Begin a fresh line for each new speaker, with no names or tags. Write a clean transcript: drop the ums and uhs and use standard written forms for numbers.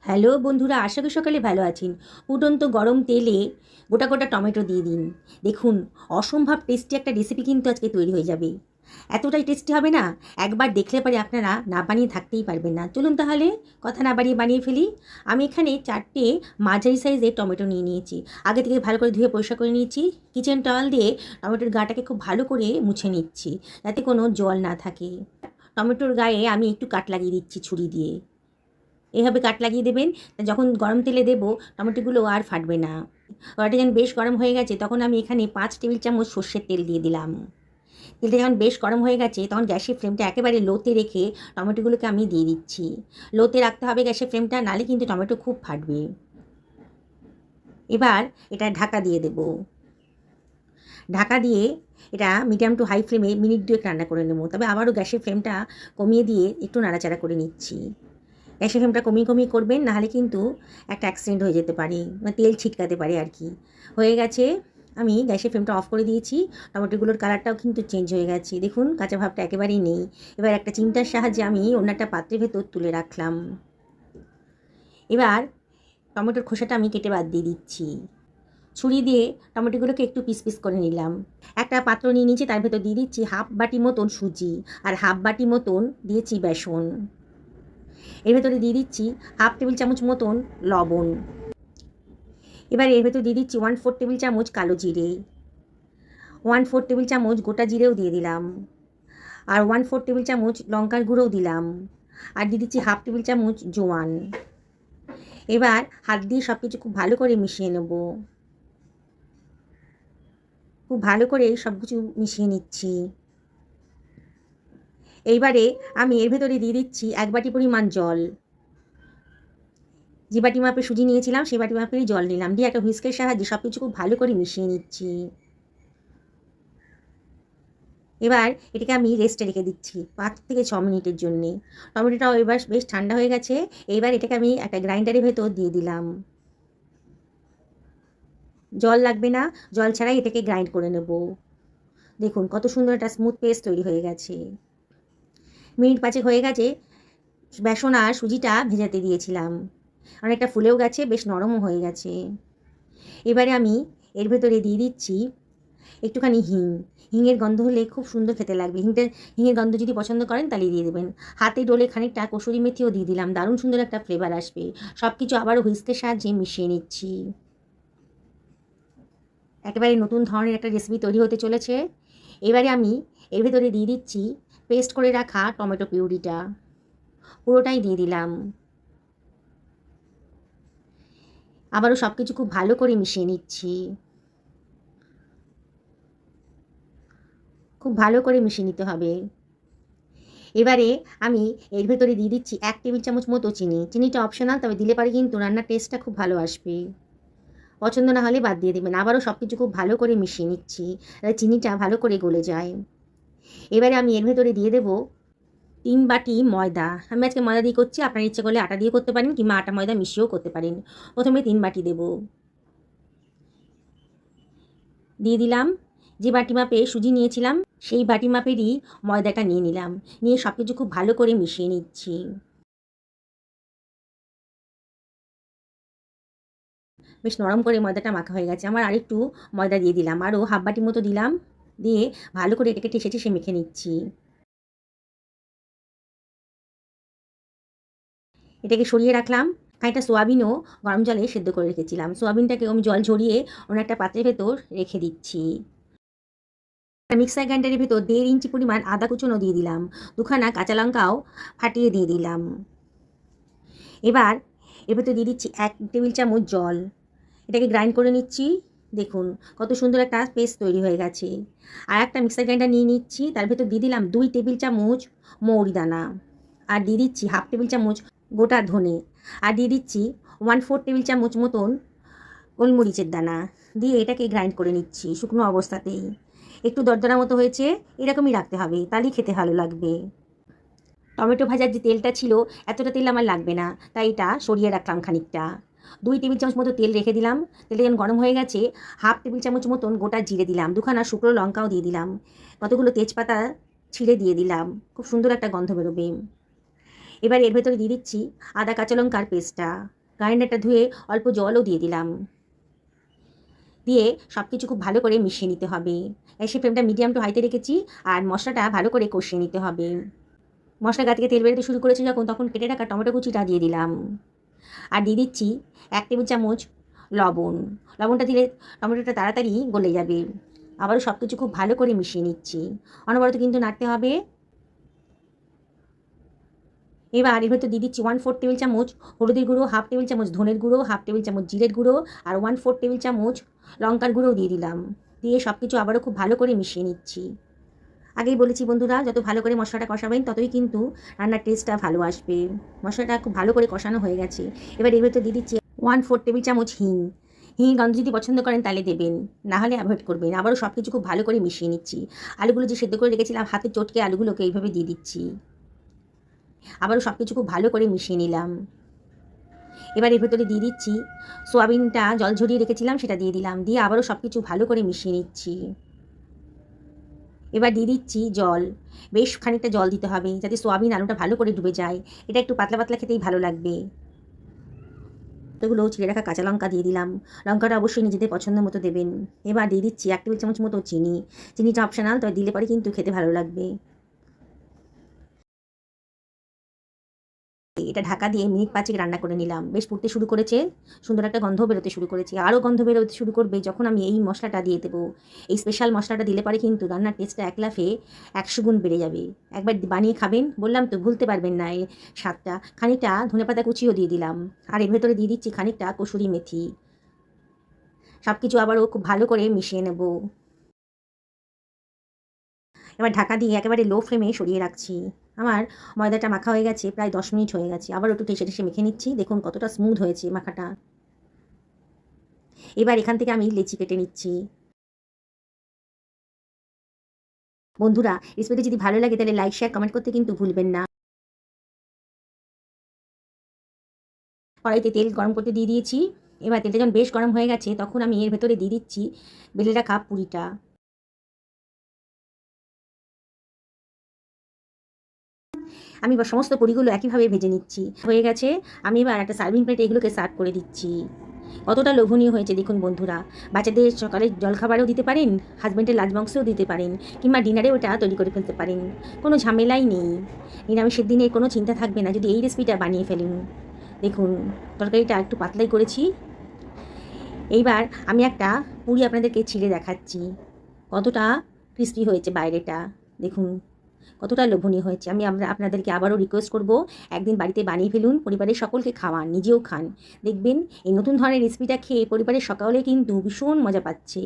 Hello বন্ধুরা, আশা করি সকালে ভালো আছেন। ফুটন্ত গরম তেলে গোটা গোটা টমেটো দিয়ে দিন। দেখুন, অসম্ভব টেস্টি একটা রেসিপি কিন্তু আজকে তৈরি হয়ে যাবে। এতটাই টেস্টি হবে না, একবার দেখলে পরে আপনারা না বানিয়ে থাকতেই পারবেন না। চলুন তাহলে কথা না বাড়িয়ে বানিয়ে ফেলি। আমি এখানে 4টে মাঝারি সাইজের টমেটো নিয়ে নিয়েছি। আগে থেকে ভালো করে ধুয়ে পরিষ্কার করে নিয়েছি। কিচেন টাওয়াল দিয়ে টমেটোর গাটাকে খুব ভালো করে মুছে নিচ্ছি, যাতে কোনো জল না থাকে। টমেটোর গায়ে আমি একটু কাট লাগিয়ে দিচ্ছি ছুরি দিয়ে। এভাবে কাট লাগিয়ে দেবেন, যখন গরম তেলে দেবো টমেটোগুলো আর ফাটবে না। কড়াইটা যখন বেশ গরম হয়ে গেছে, তখন আমি এখানে 5 টেবিল চামচ সর্ষের তেল দিয়ে দিলাম। তেলটা যখন বেশ গরম হয়ে গেছে, তখন গ্যাসের ফ্লেমটা একেবারে লোতে রেখে টমেটোগুলোকে আমি দিয়ে দিচ্ছি। লোতে রাখতে হবে গ্যাসের ফ্লেমটা, নাহলে কিন্তু টমেটো খুব ফাটবে। এবার এটা ঢাকা দিয়ে দেব। ঢাকা দিয়ে এটা মিডিয়াম টু হাই ফ্লেমে মিনিট 2 রান্না করে নেব। তবে আবারও গ্যাসের ফ্লেমটা কমিয়ে দিয়ে একটু নাড়াচাড়া করে নিচ্ছি। গ্যাসের ফ্লেমটা কমিয়ে করবেন, নাহলে কিন্তু একটা অ্যাক্সিডেন্ট হয়ে যেতে পারে, মানে তেল ছিটকাতে পারে আর কি। হয়ে গেছে, আমি গ্যাসের ফ্লেমটা অফ করে দিয়েছি। টমেটোগুলোর কালারটাও কিন্তু চেঞ্জ হয়ে গেছে, দেখুন কাঁচা ভাবটা একেবারেই নেই। এবার একটা চিমটার সাহায্যে আমি অন্য একটা পাত্রের ভেতর তুলে রাখলাম। এবার টমেটোর খোসাটা আমি কেটে বাদ দিয়ে দিচ্ছি। ছুরি দিয়ে টমেটোগুলোকে একটু পিস পিস করে নিলাম। একটা পাত্র নিয়ে নিয়েছি, তার ভেতর দিয়ে দিচ্ছি হাফ বাটি মতন সুজি আর হাফ বাটি মতন দিয়েছি বেসন। এর ভেতরে দিয়ে দিচ্ছি হাফ টেবিল চামচ মতন লবণ। এবার এর ভেতরে দিয়ে দিচ্ছি 1/4 টেবিল চামচ কালো জিরে, 1/4 টেবিল চামচ গোটা জিরেও দিয়ে দিলাম, আর 1/4 টেবিল চামচ লঙ্কার গুঁড়োও দিলাম, আর দিয়ে দিচ্ছি হাফ টেবিল চামচ জোয়ান। এবার হাত দিয়ে সব কিছু খুব ভালো করে মিশিয়ে নেব। খুব ভালো করে সব কিছু মিশিয়ে নিচ্ছি। এইবারে আমি এর ভেতরে দিয়ে দিচ্ছি 1 বাটি পরিমাণ জল। যে বাটি মাপে সুজি নিয়েছিলাম সেই বাটি মাপেরই জল নিলাম, দিয়ে একটা হুইস্কের সাহায্যে সব কিছু খুব ভালো করে মিশিয়ে নিচ্ছি। এবার এটাকে আমি রেস্টে রেখে দিচ্ছি 5 থেকে 6 মিনিটের জন্যে। টমেটোটাও এবার বেশ ঠান্ডা হয়ে গেছে। এইবার এটাকে আমি একটা গ্রাইন্ডারের ভেতর দিয়ে দিলাম। জল লাগবে না, জল ছাড়াই এটাকে গ্রাইন্ড করে নেব। দেখুন কত সুন্দর একটা স্মুথ পেস্ট তৈরি হয়ে গেছে। মিনিট 5 হয়ে গেছে। বেসন আর সুজিটা ভেজাতে দিয়েছিলাম, অনেকটা ফুলেও গেছে, বেশ নরমও হয়ে গেছে। এবারে আমি এর ভেতরে দিয়ে দিচ্ছি একটুখানি হিং। হিঙের গন্ধ হলে খুব সুন্দর খেতে লাগবে। হিঙের গন্ধ যদি পছন্দ করেন তাহলে দিয়ে দেবেন। হাতে ডলে খানিকটা কসুরি মেথিও দিয়ে দিলাম, দারুণ সুন্দর একটা ফ্লেভার আসবে। সব কিছু আবারও হুইস্কের সাহায্যে মিশিয়ে নিচ্ছি। একেবারে নতুন ধরনের একটা রেসিপি তৈরি হতে চলেছে। এবারে আমি এর ভেতরে দিয়ে দিচ্ছি পেস্ট করে রাখা টমেটো পিউরিটা, পুরোটাই দিয়ে দিলাম। আবারও সব কিছু খুব ভালো করে মিশিয়ে নিচ্ছি। খুব ভালো করে মিশিয়ে নিতে হবে। এবারে আমি এর ভেতরে দিয়ে দিচ্ছি 1 টেবিল চামচ মতো চিনি। চিনিটা অপশনাল, তবে দিলে পারে কিন্তু রান্নার টেস্টটা খুব ভালো আসবে। পছন্দ না হলে বাদ দিয়ে দেবেন। আবারও সব কিছু খুব ভালো করে মিশিয়ে নিচ্ছি, চিনিটা ভালো করে গলে যায়। এবারে আমি এর ভেতরে দিয়ে দেবো 3 বাটি ময়দা। আমি আজকে ময়দা দিয়ে করছি, আপনার ইচ্ছে করলে আটা দিয়ে করতে পারেন, কিংবা আটা ময়দা মিশিয়েও করতে পারেন। প্রথমে 3 বাটি দেব। দিয়ে দিলাম যে বাটি মাপে সুজি নিয়েছিলাম সেই বাটি মাপেরই ময়দাটা নিয়ে নিলাম। নিয়ে সব কিছু খুব ভালো করে মিশিয়ে নিচ্ছি। বেশ নরম করে ময়দাটা মাখা হয়ে গেছে। আমার আরেকটু ময়দা দিয়ে দিলাম, আরও হাফ বাটি মতো দিলাম। দিয়ে ভালো করে এটাকে ঠেসে ঠেসে মেখে নিচ্ছি। এটাকে সরিয়ে রাখলাম। খানিকটা সোয়াবিনও গরম জলে সেদ্ধ করে রেখেছিলাম, সোয়াবিনটাকে আমি জল ঝরিয়ে অন্য একটা পাত্রের ভেতর রেখে দিচ্ছি। মিক্সার গ্রাইন্ডারের ভেতর 1.5 ইঞ্চি পরিমাণ আদা কুচনো দিয়ে দিলাম, 2খানা কাঁচা লঙ্কাও ফাটিয়ে দিয়ে দিলাম। এবার এর ভেতর দিয়ে দিচ্ছি 1 টেবিল চামচ জল। এটাকে গ্রাইন্ড করে নিচ্ছি। দেখুন কত সুন্দর একটা পেস্ট তৈরি হয়ে গেছে। আর একটা মিক্সার গ্রাইন্ডার নিয়ে নিচ্ছি, তার ভেতর দিয়ে দিলাম 2 টেবিল চামচ মৌরি দানা, আর দিয়ে দিচ্ছি হাফ টেবিল চামচ গোটা ধনে, আর দিয়ে দিচ্ছি 1/4 টেবিল চামচ মতন গোলমরিচের দানা। দিয়ে এটাকে গ্রাইন্ড করে নিচ্ছি শুকনো অবস্থাতেই। একটু দরদরা মতো হয়েছে, এরকমই রাখতে হবে, তাহলেই খেতে ভালো লাগবে। টমেটো ভাজার যে তেলটা ছিল, এতটা তেল আমার লাগবে না, তাই এটা সরিয়ে রাখলাম খানিকটা। 2 টেবিল চামচ মতো তেল রেখে দিলাম। তেলটা যখন গরম হয়ে গেছে, হাফ টেবিল চামচ মতন গোটা জিরে দিলাম, 2খানা শুকনো লঙ্কাও দিয়ে দিলাম, কতগুলো তেজপাতা ছিঁড়ে দিয়ে দিলাম। খুব সুন্দর একটা গন্ধ বেরোবে। এবার এর ভেতরে দিয়ে দিচ্ছি আদা কাঁচা লঙ্কার পেস্টটা। গ্রাইন্ডারটা ধুয়ে অল্প জলও দিয়ে দিলাম, দিয়ে সব কিছু খুব ভালো করে মিশিয়ে নিতে হবে। গ্যাসের ফ্লেমটা মিডিয়াম টু হাইতে রেখেছি, আর মশলাটা ভালো করে কষিয়ে নিতে হবে। মশলা গা থেকে তেল বেরোতে শুরু করেছে যখন, তখন কেটে রাখা টমেটো কুচিটা দিয়ে দিলাম, আর দিয়ে দিচ্ছি 1 টেবিল চামচ লবণ। লবণটা দিলে টমেটোটা তাড়াতাড়ি গলে যাবে। আবারও সব কিছু খুব ভালো করে মিশিয়ে নিচ্ছি, অনবরত কিন্তু নাড়তে হবে। এবার এর ভেতর দিয়ে দিচ্ছি 1/4 টেবিল চামচ হলুদের গুঁড়ো, 1/2 টেবিল চামচ ধনের গুঁড়ো, 1/2 টেবিল চামচ জিরের গুঁড়ো, আর 1/4 টেবিল চামচ লঙ্কার গুঁড়োও দিয়ে দিলাম। দিয়ে সব কিছু আবারও খুব ভালো করে মিশিয়ে নিচ্ছি। আগেই বলেছি বন্ধুরা, যত ভালো করে মশলাটা কষাবেন ততই কিন্তু রান্নার টেস্টটা ভালো আসবে। মশলাটা খুব ভালো করে কষানো হয়ে গেছে। এবার এর ভেতর দিয়ে দিচ্ছি 1/4 টেবিল চামচ হিং। হিং গন্ধ যদি পছন্দ করেন তাহলে দেবেন, না হলে অ্যাভয়েড করবেন। আবারও সব কিছু খুব ভালো করে মিশিয়ে নিচ্ছি। আলুগুলো যে সেদ্ধ করে রেখেছিলাম, হাতে চটকে আলুগুলোকে এইভাবে দিয়ে দিচ্ছি। আবারও সব কিছু খুব ভালো করে মিশিয়ে নিলাম। এবার এর ভেতরে দিয়ে দিচ্ছি সোয়াবিনটা জল ঝরিয়ে রেখেছিলাম, সেটা দিয়ে দিলাম। দিয়ে আবারও সব কিছু ভালো করে মিশিয়ে নিচ্ছি। এবার দিয়ে দিচ্ছি জল। বেশ খানিকটা জল দিতে হবে যাতে সোয়াবিন আলুটা ভালো করে ডুবে যায়। এটা একটু পাতলা পাতলা খেতেই ভালো লাগবে। এগুলো ছিঁড়ে রাখা কাঁচা লঙ্কা দিয়ে দিলাম। লঙ্কাটা অবশ্যই নিজেদের পছন্দ মতো দেবেন। এবার দিয়ে দিচ্ছি 1 টেবিল চামচ মতো চিনি। চিনিটা অপশনাল, তবে দিলে পরে কিন্তু খেতে ভালো লাগবে। এটা ঢাকা দিয়ে মিনিট 5 রান্না করে নিলাম। বেশ ফুটতে শুরু করেছে, সুন্দর একটা গন্ধ বেরোতে শুরু করেছে। আরও গন্ধ বেরোতে শুরু করবে যখন আমি এই মশলাটা দিয়ে দেবো। এই স্পেশাল মশলাটা দিলে পরে কিন্তু রান্নার টেস্টটা এক লাফে 100 গুণ বেড়ে যাবে। একবার বানিয়ে খাবেন, বললাম তো ভুলতে পারবেন না এই স্বাদটা। খানিকটা ধনেপাতা কুচিও দিয়ে দিলাম, আর এর ভেতরে দিয়ে দিচ্ছি খানিকটা কসুরি মেথি। সব কিছু আবারও খুব ভালো করে মিশিয়ে নেব। এবার ঢাকা দিয়ে একেবারে লো ফ্লেমে সরিয়ে রাখছি। আমার ময়দাটা মাখা হয়ে গেছে, প্রায় 10 মিনিট হয়ে গেছে। আবার একটু ঠেসে ঠেসে মেখে নিচ্ছি। দেখুন কতটা স্মুথ হয়েছে মাখাটা। এবার এখান থেকে আমি লেচি কেটে নিচ্ছি। বন্ধুরা, রেসিপিটি যদি ভালো লাগে তাহলে লাইক, শেয়ার, কমেন্ট করতে কিন্তু ভুলবেন না। কড়াইতে তেল গরম করতে দিয়ে দিয়েছি। এবার তেলটা যখন বেশ গরম হয়ে গেছে, তখন আমি এর ভেতরে দিয়ে দিচ্ছি বেলে রাখা পুরিটা। আমি এবার সমস্ত পুরিগুলো একইভাবে ভেজে নিচ্ছি। হয়ে গেছে, আমি এবার একটা সার্ভিং প্লেটে এগুলোকে সার্ভ করে দিচ্ছি। কতটা লোভনীয় হয়েছে দেখুন বন্ধুরা। বাচ্চাদের সকালে জলখাবারেও দিতে পারেন, হাজব্যান্ডের লাঞ্চ বক্সেও দিতে পারেন, কিংবা ডিনারেও এটা তৈরি করে ফেলতে পারেন। কোনো ঝামেলাই নেই। নিরামিষের দিনে কোনো চিন্তা থাকবে না যদি এই রেসিপিটা বানিয়ে ফেলেন। দেখুন তরকারিটা একটু পাতলাই করেছি। এইবার আমি একটা পুরি আপনাদেরকে ছিঁড়ে দেখাচ্ছি কতটা ক্রিস্পি হয়েছে বাইরেটা। দেখুন কতটা লোভনীয় হয়েছে। আমি আপনাদেরকে আবারও রিকোয়েস্ট করব, একদিন বাড়িতে বানিয়ে ফেলুন, পরিবারের সকলকে খাওয়ান, নিজেও খান। দেখবেন এই নতুন ধরনের রেসিপিটা খেয়ে পরিবারের সকলে কিন্তু ভীষণ মজা পাচ্ছে।